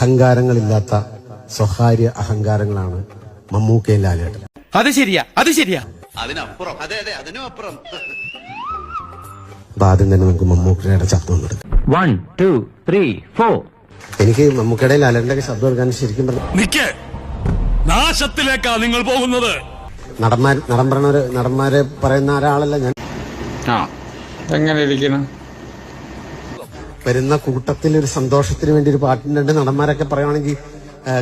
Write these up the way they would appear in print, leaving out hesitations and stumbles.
അഹങ്കാരങ്ങളില്ലാത്ത സ്വകാര്യ അഹങ്കാരങ്ങളാണ് മമ്മൂക്കയും ലാലേട്ടൻ. അത് ശരിയാ അതിനപ്പുറം. അതെ അതിനും അപ്പുറം. അപ്പൊ ആദ്യം തന്നെ നമുക്ക് മമ്മൂക്കയുടെ ശബ്ദം ഒന്ന് എടുക്കാം. 1 2 3 4. എനിക്ക് മമ്മൂക്കയുടെ ലാലേട്ടന്റെ ഒക്കെ ശബ്ദം എടുക്കാൻ ശരിക്കും പറഞ്ഞു നാശത്തിലേക്കാ നിങ്ങൾ പോകുന്നത്. നടന്മാരെ പറയുന്ന ഒരാളല്ല ഞാൻ. എങ്ങനെ ഇരിക്കണം? വരുന്ന കൂട്ടത്തിൽ ഒരു സന്തോഷത്തിന് വേണ്ടി ഒരു പാട്ടിന് രണ്ട് നടന്മാരൊക്കെ പറയുവാണെങ്കിൽ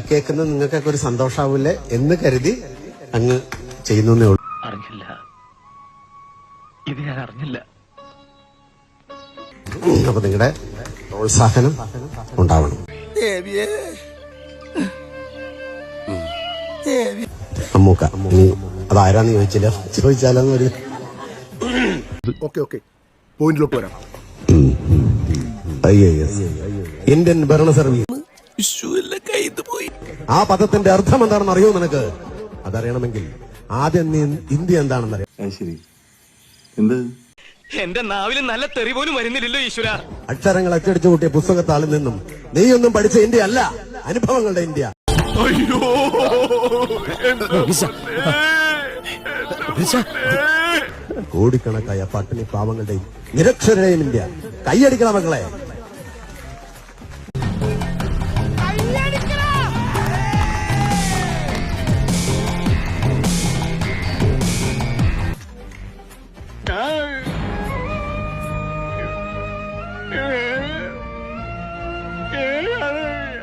കേൾക്കുന്നത് നിങ്ങൾക്കൊക്കെ ഒരു സന്തോഷാവൂലേ എന്ന് കരുതി അങ്ങ് ചെയ്യുന്നേ ഉള്ളൂ. അറിഞ്ഞില്ല, ഇത് ഞാൻ അറിഞ്ഞില്ല. അപ്പൊ നിങ്ങളുടെ പ്രോത്സാഹനം ഉണ്ടാവണം. മമ്മൂക്ക നീ അതാരാന്ന് ചോദിച്ചാലെന്ന് ഒരു പോയിന്റിലോട്ട് വരാം. ഇന്ത്യൻ ഭരണ സർവീസ് ആ പദത്തിന്റെ അർത്ഥം എന്താണെന്ന് അറിയോ നിനക്ക്? അതറിയണമെങ്കിൽ ആദ്യം നീ ഇന്ത്യ എന്താണെന്ന് അറിയാം. ശരി, എന്ത് എന്റെ നാവില് നല്ല തെറി പോലും വരുന്നില്ലല്ലോ ഈശ്വര. അക്ഷരങ്ങൾ അച്ചടിച്ചു കൂട്ടിയ പുസ്തകത്താളിൽ നിന്നും നീയൊന്നും പഠിച്ച ഇന്ത്യ അല്ല, അനുഭവങ്ങളുടെ ഇന്ത്യ. കോടിക്കണക്കായ പട്ടിണി പാവങ്ങളുടെയും നിരക്ഷരയുടെയും ഇന്ത്യ. കൈയടിക്കണം മക്കളെ.